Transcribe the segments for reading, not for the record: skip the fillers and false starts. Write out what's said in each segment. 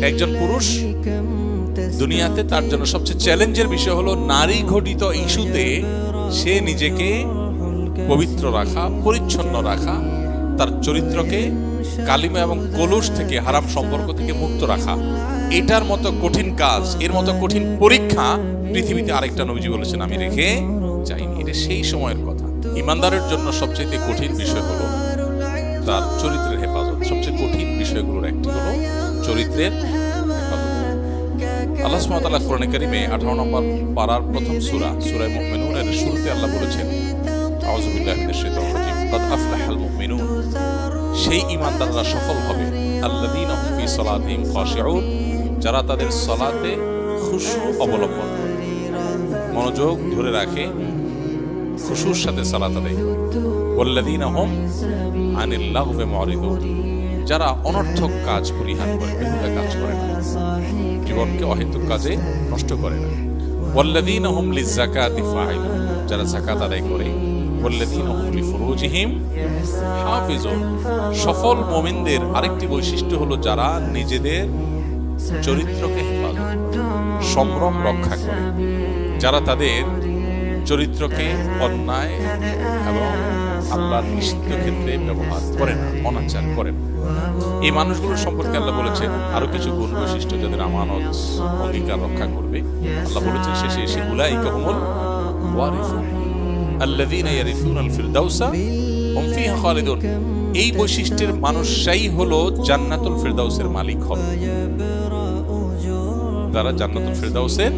একজন পুরুষ দুনিয়াতে তার জন্য সবচেয়ে চ্যালেঞ্জের বিষয় হলো নারী ঘটিত ইস্যুতে সে নিজেকে পবিত্র রাখা, পরিচ্ছন্ন রাখা, তার চরিত্রকে কালিমা এবং কলুষ থেকে, হারাম সম্পর্ক থেকে মুক্ত রাখা। এটার মতো কঠিন কাজ, এর মতো কঠিন পরীক্ষা পৃথিবীতে আরেকটা নবীজি বলেছেন আমি রেখে যাইনি। এটা সেই সময়ের কথা। ইমানদারের জন্য সবচেয়ে কঠিন বিষয় হলো তার চরিত্রের হেফাজত। সবচেয়ে কঠিন বিষয়গুলোর একটি হলো চরিত্রের হেফাজত। আল্লাহ সুবহানাহু ওয়া তাআলা কোরআনে কারীমে 18 নম্বর পারার প্রথম সূরা সূরা মুমিনুনের শুরুতে আল্লাহ বলেছেন, আউযু বিল্লাহি মিনাশ শাইতানির রাজীম, কাদ আফলাহাল মুমিনুন, সেই ঈমানদাররা সফল হবে, আল্লাযীনা হুম ফি সালাতিহিম খাশিউন, যারা তাদের সালাতে খুশু অবলম্বন করে, মনোযোগ ধরে রাখে, খুশুর সাথে সালাত আদায় করে। ওয়াল্লাযীনা হুম আনিল লাগবি মুরিদুন, যারা অনর্থক কাজ পরিহার করে, বেহুদা কাজ করে না, জীবনকে অহেতুক কাজে নষ্ট করে না। ওয়াল্লাযীনা হুম লিযাকাতি ফাইলুন, যারা যাকাত আদায় করে। ওয়াল্লাযীনা হুম লিফুরুজিহিম হাফিজুন, সফল মুমিনদের আরেকটি বৈশিষ্ট্য হলো যারা নিজেদের চরিত্রকে হেফাজত, সম্ভ্রম রক্ষা করে, যারা তাদের চরিত্রকে অন্যায় এবং আল্লাহর নিষিদ্ধ ক্ষেত্রে ব্যবহার করে না, অনাচার করে না। এই মানুষগুলোর সম্পর্কে আল্লাহ বলেছেন আরো কিছু গুণ বৈশিষ্ট্য, যাদের আমানত অঙ্গীকার রক্ষা করবে। আল্লাহ বলেছেন শেষে এসে উলাইকা হুমুল ওয়ারিসুন আল্লাযীনা ইয়ারিসুনাল ফিরদাউসা হুম ফিহা খালিদুন, এই বৈশিষ্ট্যের মানুষরাই হলো জান্নাতুল ফিরদাউসের মালিক হবে। যারা জান্নাতুল ফিরদাউসের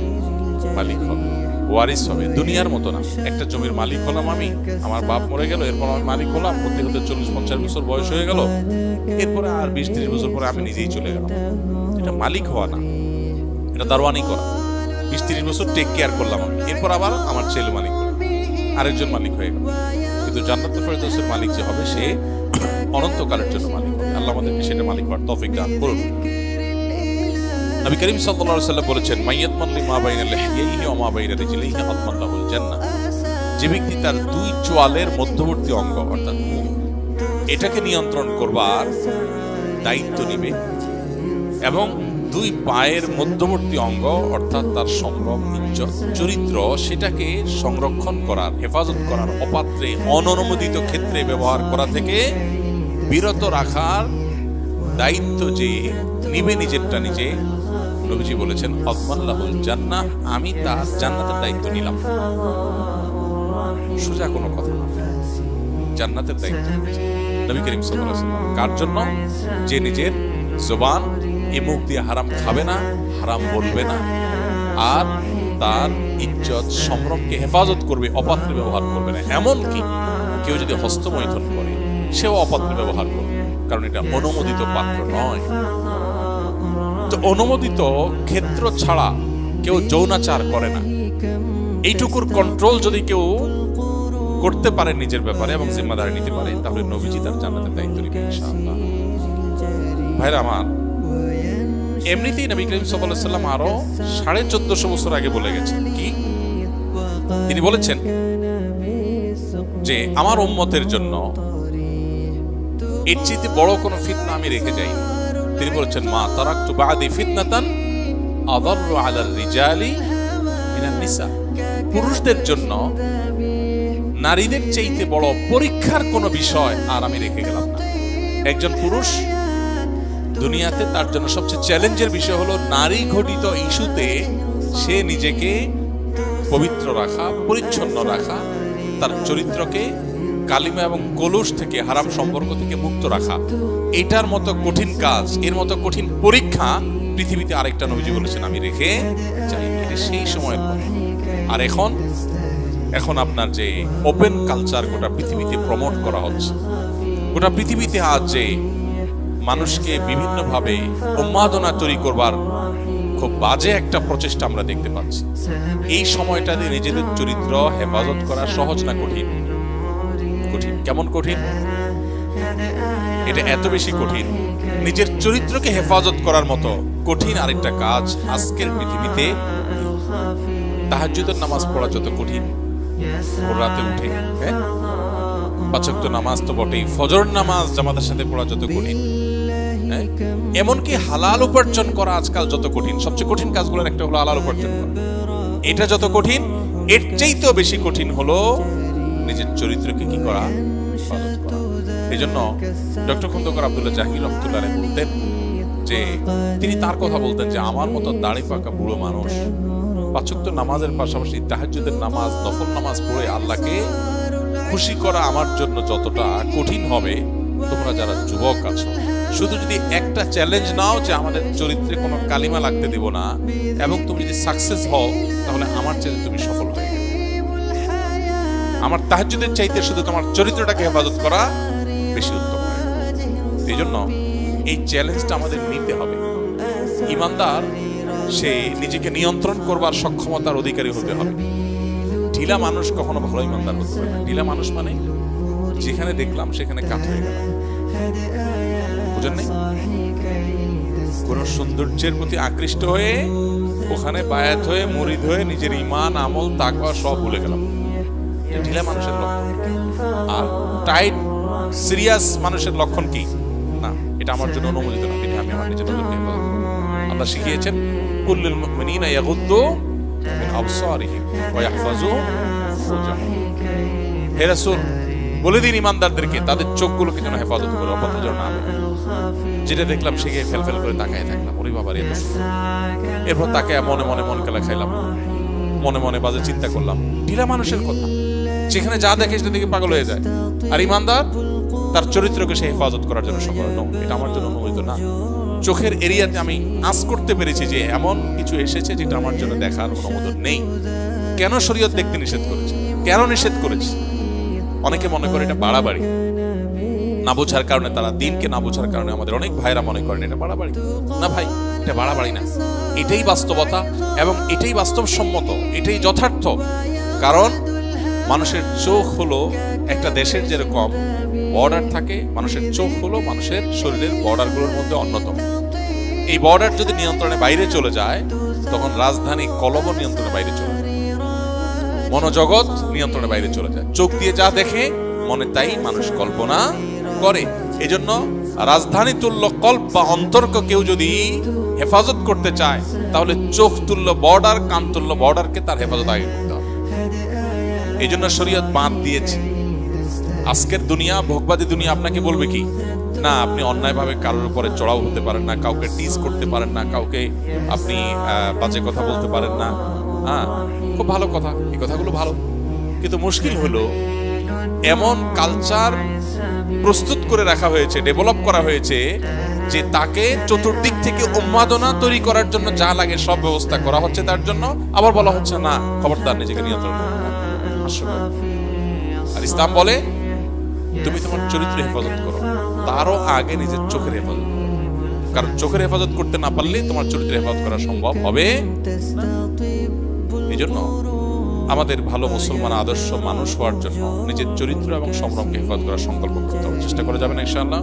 মালিক হবে, ওয়ারিস হবে। দুনিয়ার মতো না, একটা জমির মালিক হলাম আমি, আমার বাপ মরে গেল, এরপর আমি মালিক হলাম, হতে হতে 40-50 বছর বয়স হয়ে গেল, এরপরে আর 20-30 বছর পরে আমি নিজেই চলে গেলাম। এটা মালিক হওয়া না, এটা দারওয়ানি করা। 20-30 বছর টেক কেয়ার করলাম আমি, এরপর আবার আমার ছেলে মালিক হলো, আরেকজন মালিক হয়ে গেল। কিন্তু জান্নাতুল ফিরদাউসের মালিক যে হবে সে অনন্তকালের জন্য মালিক হবে। আল্লাহ আমাদেরকে সেটা মালিক হওয়ার তৌফিক দান করুন। নবী করিম সাল্লাল্লাহু আলাইহি ওয়াসাল্লাম বলেছেন, মাইয়াতমান লিমা বাইনা লিহইহি ওয়া মা বাইনা রিজলিহি আতমান লাহুল জান্নাহ, যে ব্যক্তি তার দুই চোয়ালের মধ্যবর্তী অঙ্গ অর্থাৎ মুখ, এটাকে নিয়ন্ত্রণ করবার দায়িত্ব নিবে এবং দুই পায়ের মধ্যবর্তী অঙ্গ অর্থাৎ তার সম্ভ্রম, ইজ্জত, চরিত্র, সেটাকে সংরক্ষণ করার, হেফাজত করার, অপাত্রে অননুমোদিত ক্ষেত্রে ব্যবহার করা থেকে বিরত রাখার দায়িত্ব যে নিবে নিজেরটা নিজে, নবীজি বলেছেন আতমান লাহুল জান্নাহ, আমি তার জান্নাতের দায়িত্ব নিলাম। সোজা কোনো কথা না, জান্নাতের দায়িত্ব নবী করিম সাল্লাল্লাহু আলাইহি ওয়াসাল্লাম। কার জন্য? যে নিজের জবান, এই মুখ দিয়ে হারাম খাবে না, হারাম বলবে না, আর তার ইজ্জত সম্ভ্রমকে হেফাজত করবে, অপাত্রে ব্যবহার করবে না। এমনকি কেউ যদি হস্তমৈথুন করে সেও অপাত্রে ব্যবহার করবে, কারণ এটা অনুমোদিত পাত্র নয়। তো অনুমোদিত ক্ষেত্র ছাড়া কেউ যৌনাচার করে না। এইটুকুর কন্ট্রোল যদি কেউ করতে পারে নিজের ব্যাপারে এবং জিম্মাদারি নিতে পারে, তাহলে নবীজি তার জান্নাতের দায়িত্ব নেবেন ইনশাআল্লাহ। ভাইরা আমার, এমনিতেই নবী করিম সাল্লাল্লাহু আলাইহি ওয়াসাল্লাম আরো 1450 বছর আগে বলে গেছেন কি? তিনি বলেছেন যে আমার উম্মতের জন্য এর চেয়ে বড় কোনো ফিতনা আমি রেখে যাই। তিনি বলেছেন, মা তারাকতু বাদি ফিতনাতান আদাররু আলার রিজালি মিনান নিসা, পুরুষদের জন্য নারীদের চাইতে বড় পরীক্ষার কোনো বিষয় আর আমি রেখে গেলাম না। একজন পুরুষ দুনিয়াতে তার জন্য সবচেয়ে চ্যালেঞ্জের বিষয় হলো নারী ঘটিত ইস্যুতে সে নিজেকে পবিত্র রাখা, পরিচ্ছন্ন রাখা, তার চরিত্রকে কালিমা এবং কলুষ থেকে, হারাম সম্পর্ক থেকে মুক্ত রাখা। এটার মতো কঠিন কাজ, এর মতো কঠিন পরীক্ষা পৃথিবীতে আরেকটা নবীজি বলেছেন আমি রেখে যাইনি। এটা সেই সময়ের কথা। আর এখন আপনার যে ওপেন কালচার গোটা পৃথিবীতে প্রমোট করা হচ্ছে, গোটা পৃথিবীতে আজ যে মানুষকে বিভিন্নভাবে উন্মাদনা তৈরি করবার খুব বাজে একটা প্রচেষ্টা আমরা দেখতে পাচ্ছি, এই সময়টাতে নিজেদের চরিত্র হেফাজত করা সহজ না কঠিন? কঠিন। কেমন কঠিন? এটা এত বেশি কঠিন, নিজের চরিত্রকে হেফাজত করার মতো কঠিন আরেকটা কাজ আজকের পৃথিবীতে। তাহাজ্জুদের নামাজ পড়া যত কঠিন, রাতে উঠে 5 ওয়াক্ত নামাজ তো বটেই, ফজর নামাজ জামাতের সাথে পড়া যত কঠিন, এমনকি হালাল উপার্জন করা আজকাল যত কঠিন, সবচেয়ে কঠিন কাজগুলোর একটা হলো হালাল উপার্জন করা। এটা যত কঠিন, এর চাইতেও বেশি কঠিন হলো নিজের চরিত্রকে কি করা, হেফাজত করা। এই জন্য ডক্টর খন্দকার আব্দুল্লাহ জাহির রহমতুল্লাহ আলাইহি বলতেন যে তিনি তার কথা বলতেন যে আমার মতো দাড়ি পাকা বুড়ো মানুষ 5 ওয়াক্ত নামাজের পাশাপাশি তাহাজ্জুদের নামাজ, নফল নামাজ পড়ে আল্লাহকে খুশি করা আমার জন্য যতটা কঠিন হবে, তোমরা যারা যুবক আছো শুধু যদি একটা চ্যালেঞ্জ নাও যে আমাদের চরিত্রে কোনো কালিমা লাগতে দিব না, এবং তুমি যদি সাকসেস হও তাহলে আমার চাইতে তুমি সফল হয়ে গেলে। আমার তাহাজ্জুদের চাইতে শুধু তোমার চরিত্রটাকে হেফাজত করা বেশি উত্তম হয়। এই জন্য এই চ্যালেঞ্জটা আমাদের নিতে হবে। ইমানদার সে নিজেকে নিয়ন্ত্রণ করবার সক্ষমতার অধিকারী হতে হবে। ঢিলা মানুষ কখনো ভালো ইমানদার হতে পারে না। ঢিলা মানুষ মানে যেখানে দেখলাম সেখানে কাঠ হয়ে গেল, বুঝেন নাই? কোন সৌন্দর্যের প্রতি আকৃষ্ট হয়ে ওখানে বায়াত হয়ে মুরিদ হয়ে নিজের ঈমান, আমল, তাকওয়া সব ভুলে গেলাম, ঢিলা মানুষের লক্ষণ। আর টাইট সিরিয়াস মানুষের লক্ষণ কি? না, এটা আমার জন্য অনুমোদিত না, এটা আমি আমার নিজের নজরকে হেফাজত করব। আল্লাহ শিখিয়েছেন কুল্লুল মুমিনিনা ইয়াগুদ্দু মিন আবসারিহিম ওয়া ইয়াহফাযু ফুরুজাহুম। হে রাসূল, বলে দিন ইমানদারদেরকে তাদের চোখগুলোকে যেন হেফাজত করে, অপথ্য যেন না করে। যেটা দেখলাম সেকে ফেলফেল করে তাকায় থাকলাম, ওরে বাবা রে, এরপর তাকে মনে মনে মন কেলা খাইলাম, মনে মনে বাজে চিন্তা করলাম। ঢিলা মানুষের কথা, যেখানে যা দেখে সেটা দেখে পাগল হয়ে যায়। আর ইমানদার তার চরিত্রকে সে হেফাজত করার জন্য সফল। এটা আমার জন্য অনুমোদিত না। চোখের এরিয়াতে আমি আঁচ করতে পেরেছি যে এমন কিছু এসেছে যেটা আমার জন্য দেখার অনুমোদন নেই। কেন শরীয়ত দেখতে নিষেধ করেছে? কেন নিষেধ করেছে? অনেকে মনে করে এটা বাড়াবাড়ি, না বোঝার কারণে, তারা দিনকে না বোঝার কারণে আমাদের অনেক ভাইরা মনে করেন এটা বাড়াবাড়ি। না ভাই, এটা বাড়াবাড়ি না, এটাই বাস্তবতা এবং এটাই বাস্তবসম্মত, এটাই যথার্থ। কারণ মানুষের চোখ হলো একটা দেশের যেরকম বর্ডার থাকে, মানুষের চোখ হলো মানুষের শরীরের বর্ডারগুলোর মধ্যে অন্যতম। এই বর্ডার যদি নিয়ন্ত্রণের বাইরে চলে যায়, তখন রাজধানী কলমও নিয়ন্ত্রণের বাইরে চলে যায়, মনোজগৎ নিয়ন্ত্রণের বাইরে চলে যায়। চোখ দিয়ে যা দেখে মনে তাই মানুষ কল্পনা করে। এই জন্য রাজধানী তুল্য কল্প বা অন্তরকে কেউ যদি হেফাজত করতে চায়, তাহলে চোখ তুল্য বর্ডার, কান তুল্য বর্ডারকে তার হেফাজত আগে করতে হবে। এই জন্য শরীয়ত বাঁধ দিয়েছে। আজকের দুনিয়া, ভোগবাদী দুনিয়া আপনাকে বলবে কি না, আপনি অন্যায়ভাবে কারোর উপরে চড়াও হতে পারেন না, কাউকে টিজ করতে পারেন না, কাউকে আপনি বাজে কথা বলতে পারেন না। হ্যাঁ, খুব ভালো কথা, এই কথাগুলো ভালো। কিন্তু মুশকিল হলো এমন কালচার প্রস্তুত করে রাখা হয়েছে, ডেভেলপ করা হয়েছে যে তাকে চতুর্দিক থেকে উন্মাদনা তৈরি করার জন্য যা লাগে সব ব্যবস্থা করা হচ্ছে তার জন্য। আবার বলা হচ্ছে না, খবরদার নিজেকে নিয়ন্ত্রণ করো। আর ইসলাম বলে তুমি তোমার চরিত্র হেফাজত করো, তারও আগে নিজের চোখের হেফাজত করো। কারণ চোখের হেফাজত করতে না পারলে তোমার চরিত্র হেফাজত করা সম্ভব হবে না। এই জন্য আমাদের ভালো মুসলমান আদর্শ মানুষ হওয়ার জন্য নিজের চরিত্র এবং সম্ভ্রমকে হেফাজত করার সংকল্প করতে হবে, চেষ্টা করা যাবে না ইনশাআল্লাহ।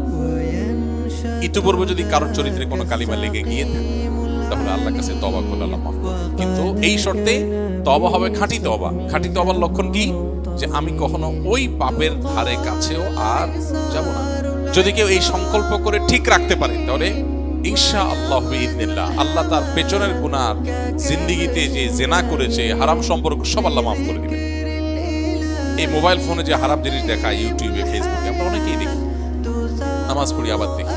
ইতিপূর্বে যদি কারোর চরিত্রে কোনো কালিমা লেগে গিয়ে থাকে, তাহলে আল্লাহর কাছে তওবা করলে আল্লাহ মাফ করবেন। কিন্তু এই শর্তে তওবা হবে খাঁটি তওবা। খাঁটি তওবার লক্ষণ কি? যে আমি কখনো ওই পাপের ধারে কাছেও আর যাব না। যদি কেউ এই সংকল্প করে ঠিক রাখতে পারে, তাহলে ইনশাআল্লাহ বিইذনিল্লাহ আল্লাহ তার পেছনের গুনাহ, জিন্দেগিতে যে জেনা করেছে, হারাম সম্পর্ক সব আল্লাহ মাফ করে দিবেন। এই মোবাইল ফোনে যে হারাম জিনিস দেখায়, ইউটিউবে, ফেসবুকে, আমরা অনেকেই দেখি, নামাজ পড়ি আবার দেখি।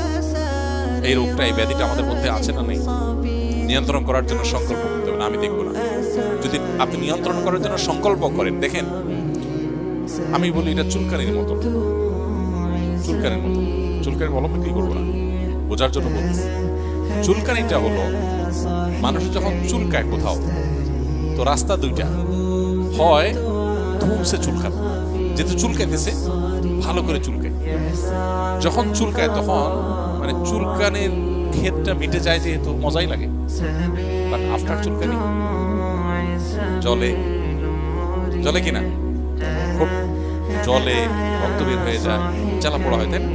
এই রোগটা, এই ব্যাধিটা আমাদের মধ্যে আছে না নেই? নিয়ন্ত্রণ করার জন্য সংকল্প করতে হবে না, আমি দেখবো না। যদি আপনি নিয়ন্ত্রণ করার জন্য সংকল্প করেন, দেখেন আমি বলি এটা চুলকানির মতো, চুলকানির মতো। চুলকানি বলো কি করবো না, বোঝার জন্য বলছি। চুলকানিটা হলো মানুষ যখন চুলকায় কোথাও, তো রাস্তা দুইটা, হয় ধুমসে চুলকাবে, যেহেতু চুলকাইতেছে ভালো করে চুলকায়। যখন চুলকায় তখন মানে চুলকানির ক্ষেতটা মিটে যায়, যেহেতু মজাই লাগে। বাট আফটার চুলকানি জলে, জলে কিনা খুব জলে রক্ত বের হয়ে যায়, জ্বালা পোড়া হয়, তাই না?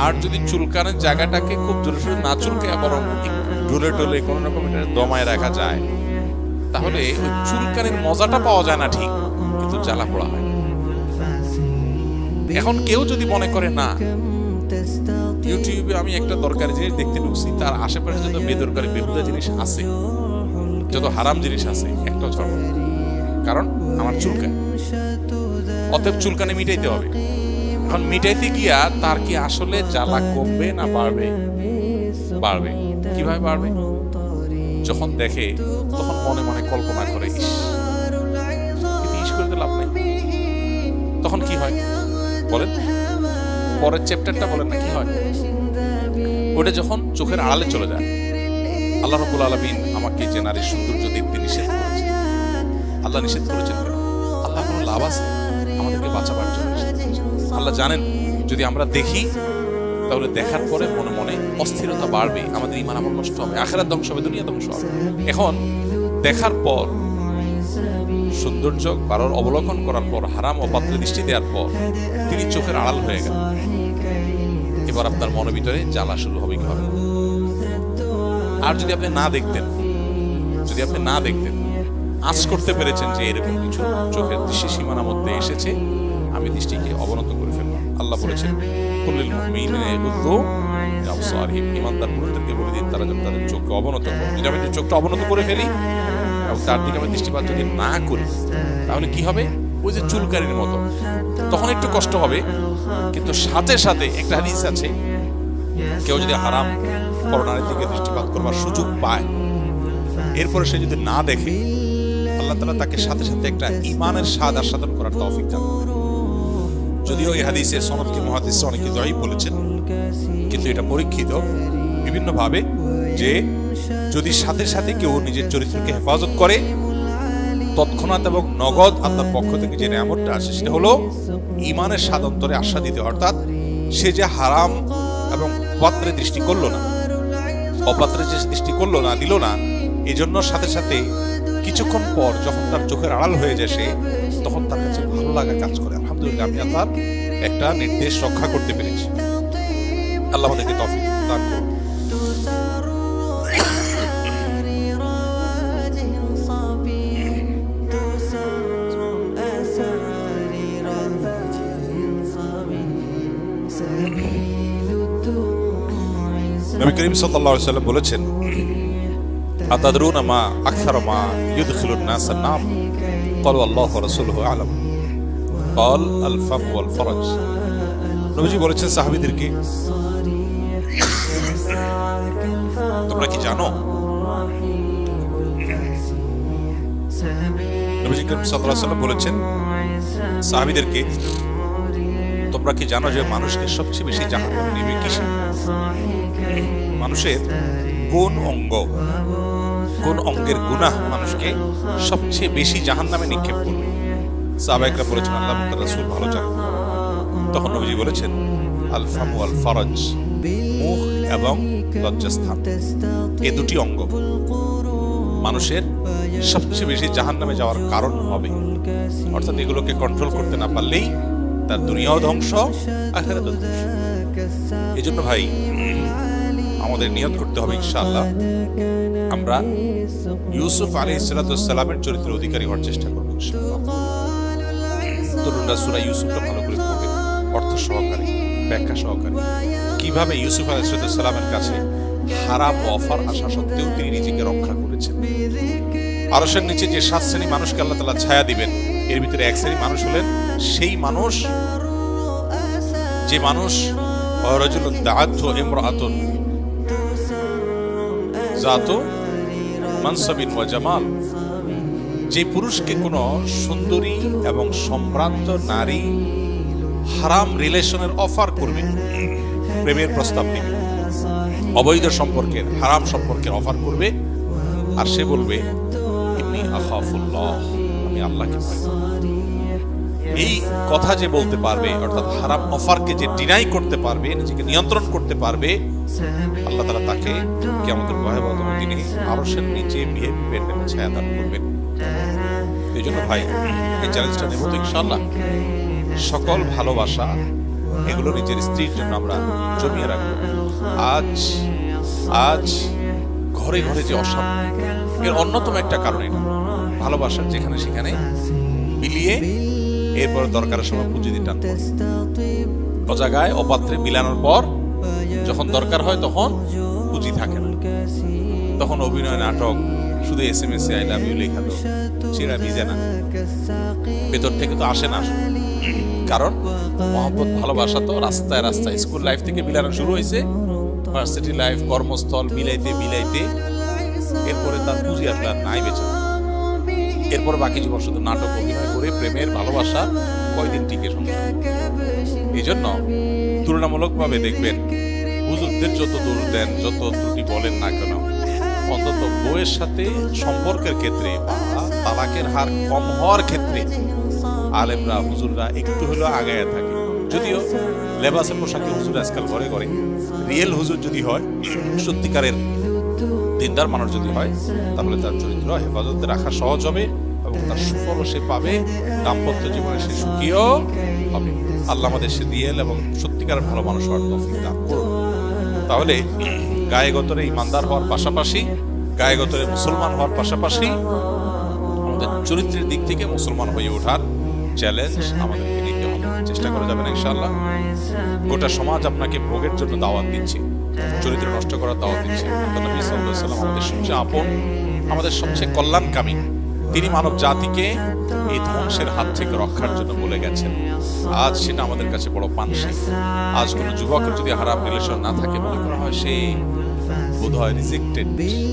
আর যদি চুলকানের জায়গাটাকে খুব জোরে সোরে না চুলকায়, বরং ডোলে ডোলে কোন রকম দমায় রাখা যায়, তাহলে ওই চুলকানির মজাটা পাওয়া যায় না ঠিক, কিন্তু জ্বালা পোড়া হয়। এখন কেউ যদি মনে করে না ইউটিউবে আমি একটা দরকারি জিনিস দেখতে ঢুকছি, তার আশেপাশে যত বেদরকারি বেহুদা জিনিস আছে, যত হারাম জিনিস আছে, একটাও ছাড়বো না। কারণ আমার চুলকায়, অতএব চুলকানি মিটাইতে হবে। এখন মিটাইতে গিয়া তার কি আসলে জ্বালা কমবে না বাড়বে? বাড়বে। কিভাবে বাড়বে? যখন দেখে তখন মনে মনে কল্পনা করে, ইস করে তো লাভ নাই। তখন কি হয় বলেন? পরের চ্যাপ্টারটা বলেন না কি হয়? ওটা যখন চোখের আড়ালে চলে যায়। আল্লাহ রাব্বুল আলামিন আমাকে যে নারীর সৌন্দর্য দেখতে নিষেধ করেছেন। আল্লাহ নিষেধ করেছেন কেন? আল্লাহ কোনো লাভ আছে আমাদেরকে বাঁচাবার জন্য। আল্লাহ জানেন যদি আমরা দেখি তাহলে দেখার পরে মনে মনে অস্থিরতা বাড়বে, আমাদের ঈমান আমল নষ্ট হবে, আখিরাত ধ্বংস হবে, দুনিয়া ধ্বংস হবে। এখন দেখার পর সৌন্দর্য কারোর অবলোকন করার পর, হারাম অপাত্রে দৃষ্টি দেওয়ার পর তিনি চোখের আড়াল হয়ে গেল। এবার আপনার মনের ভিতরে জ্বালা শুরু হবে কি হবে? আর যদি আপনি না দেখতেন, আঁচ করতে পেরেছেন যে এরকম কিছু চোখের দৃষ্টি সীমানার মধ্যে এসেছে, আমি দৃষ্টিকে অবনত করে ফেললাম। আল্লাহ বলেছেন কুল্লিল মুমিনিনা ইয়াগুদ্দু মিন আবসারিহিম, ঈমানদার পুরুষদেরকে বলে দিন তারা যেন তাদের চোখকে অবনত করে। যদি আমি চোখটা অবনত করে ফেলি এবং তার দিকে আমি দৃষ্টিপাত যদি না করি, তাহলে কি হবে? ওই যে চুলকানির মতো, তখন একটু কষ্ট হবে, কিন্তু সাথে সাথে একটা হাদিস আছে, কেউ যদি হারাম পরনারীর দিকে দৃষ্টিপাত করবার সুযোগ পায়, এরপরে সে যদি না দেখে, আল্লাহ তাআলা তাকে সাথে সাথে একটা ঈমানের স্বাদ আস্বাদন করার তৌফিক দান করেন। যদিও এই হাদিসের সনদকে মুহাদ্দিসরা অনেকে যায়ীফ বলেছেন, কিন্তু এটা পরীক্ষিত বিভিন্ন ভাবে যে যদি সাথে সাথে কেউ নিজের চরিত্রকে হেফাজত করে, তৎক্ষণাৎ এবং নগদ আল্লাহর পক্ষ থেকে যে নিয়ামতটা আসে সেটা হলো ঈমানের স্বাদ অন্তরে আস্বাদিত। অর্থাৎ সে যে হারাম এবং অপাত্রে দৃষ্টি করলো না, অপাত্রে যে দৃষ্টি করলো না, দিল না, এই জন্য সাথে সাথে কিছুক্ষণ পর যখন তার চোখের আড়াল হয়ে যায় সে, তখন তার কাছে ভালো লাগা কাজ করে। আলহামদুলিল্লাহ, আমি আল্লাহর একটা নির্দেশ রক্ষা করতে পেরেছি। আল্লাহ আমাদেরকে তৌফিক দান করুন। নবী করিম সাল্লাল্লাহু আলাইহি ওয়াসাল্লাম বলেছেন, আতাদরুনা মা আকসারু মা ইউদখিলুন নাস আন-নার? ক্বালু আল্লাহু ওয়া রাসূলুহু আ'লাম। ক্বাল আল ফাম ওয়াল ফরজ। নবীজি বলেছেন সাহাবীদেরকে, তোমরা কি জানো? নবীজি করিম সাল্লাল্লাহু আলাইহি ওয়াসাল্লাম বলেছেন সাহাবীদেরকে, তোমরা কি জানো যে মানুষকে সবচেয়ে বেশি জাহান্নামে নেবে কিসে? মানুষের কোন অঙ্গের গুনাহ মানুষকে সবচেয়ে বেশি জাহান্নামে নিক্ষেপ করবে? সাহাবায়ে কেরাম বলেছেন, আল্লাহ এবং তার রাসূল ভালো জানেন। তখন নবীজি বলেছেন, আল ফাম ওয়াল ফরজ, মুখ এবং লজ্জাস্থান, এই দুটি অঙ্গ মানুষের সবচেয়ে বেশি জাহান্নামে যাওয়ার কারণ হবে। অর্থাৎ এগুলোকে কন্ট্রোল করতে না পারলেই তার দুনিয়াও ধ্বংস, আখিরাতও ধ্বংস। এই জন্য ভাই আমাদের নিয়ত করতে হবে ইনশাআল্লাহ আমরা ইউসুফ আলাইহিস সালামের চরিত্রের অধিকারী হওয়ার চেষ্টা করব ইনশাআল্লাহ। তরুণরা সূরা ইউসুফটা ভালো করে পড়বে, অর্থ সহকারে, ব্যাখ্যা সহকারে, কিভাবে ইউসুফ আলাইহিস সালামের কাছে হারাম অফার আসা সত্ত্বেও তিনি নিজেকে রক্ষা করেছেন। আরশের নিচে যে 7 শ্রেণী মানুষকে আল্লাহ তাআলা ছায়া দিবেন, এর ভিতরে এক শ্রেণী মানুষ হলেন সেই মানুষ যে মানুষ রাজুলুন দাআতহু ইমরাআতুন যাতু মানসাবিন ওয়া জামাল, যে পুরুষকে কোনো সুন্দরী এবং সম্ভ্রান্ত নারী হারাম রিলেশনের অফার করবে, প্রেমের প্রস্তাব দিবে, অবৈধ সম্পর্কের, হারাম সম্পর্কের অফার করবে, আর সে বলবে ইন্নী আখাফুল্লাহ, আমি আল্লাহকে ভয় করি। এই কথা যে বলতে পারবে, অর্থাৎ হারাম অফারকে যে ডিনাই করতে পারবে, নিজেকে নিয়ন্ত্রণ করতে পারবে, আল্লাহ তাআলা তাকে কিয়ামতের ভয়াবহতম দিনে আরশের নিচে বিহেভিয়ারের ছায়া দান করবেন। এই জন্য ভাই এই চ্যালেঞ্জটা নেব তো ইনশাআল্লাহ। সকল ভালোবাসা এগুলো নিজের স্ত্রীর জন্য আমরা জমিয়ে রাখবো। আজ ঘরে ঘরে যে অশান্তি, এর অন্যতম একটা কারণ এটা ভালোবাসার যেখানে সেখানে বিলিয়ে এরপর দরকারের সময় পুঁজি দিতে অজাগায় অপাত্রে বিলানোর পর যখন দরকার হয় তখন পুঁজি থাকে না, তখন অভিনয় নাটক শুধু SMS এ আই লাভ ইউ লেখা, তো সেটা ভিজে না, ভেতর থেকে তো আসে না। কারণ মহব্বত ভালোবাসা তো রাস্তায় রাস্তায়, স্কুল লাইফ থেকে মিলানো শুরু হয়েছে, ভার্সিটি লাইফ কর্মস্থল মিলাইতে মিলাইতে এরপরে তার পুঁজি আসলে আর নাই বেঁচে। এরপর বাকি জীবন শুধু নাটক অভিনয় করে প্রেমের ভালোবাসা কয়দিন টিকে সংসার। এই জন্য তুলনামূলকভাবে দেখবেন হুজুরদের যত দূর দেন, যত ত্রুটি বলেন না কেন, অন্তত বউয়ের সাথে সম্পর্কের ক্ষেত্রে বা তালাকের হার কম হওয়ার ক্ষেত্রে আলেমরা হুজুররা একটু হলেও আগায় থাকে। যদিও লেবাসের পোশাকে হুজুর আজকাল ঘরে ঘরে, রিয়েল হুজুর যদি হয়, সত্যিকারের দিনদার মানুষ যদি হয়, তাহলে তার চরিত্র হেফাজতে রাখা সহজ হবে এবং তার সুফল সে পাবে, দাম্পত্য জীবনে সে সুখীও হবে। আল্লাহ আমাদের সে রিয়েল এবং সত্যিকার ভালো মানুষ হওয়ার তৌফিক দান করুন। তাহলে গায়ে গতরে ইমানদার হওয়ার পাশাপাশি, গায়ে গতরে মুসলমান হওয়ার পাশাপাশি আমাদের চরিত্রের দিক থেকে মুসলমান হয়ে ওঠার চ্যালেঞ্জ আমাদেরকে নিতে হবে। চেষ্টা করা যাবে না ইনশাআল্লাহ। গোটা সমাজ আপনাকে ভোগের জন্য দাওয়াত দিচ্ছে, চরিত্র নষ্ট করার দাওয়াত দিচ্ছে। নবী সাল্লাল্লাহু আলাইহি ওয়াসাল্লাম আমাদের সবচেয়ে আপন, আমাদের সবচেয়ে কল্যাণকামী, তিনি মানব জাতিকে এই ধ্বংসের হাত থেকে রক্ষার জন্য বলে গেছেন। আজ সেটা আমাদের কাছে বড় পানসি। আজ কোনো যুবকের যদি হারাম রিলেশন না থাকে, মনে করা হয় সে বোধহয় রিজেক্টেড,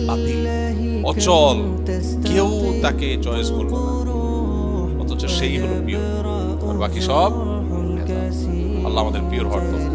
বাতিল, অচল, কেউ তাকে চয়েস করবে না, অথচ সেই হলো পিওর, আর বাকি সব। আল্লাহ আমাদের পিওর হওয়ার তৌফিক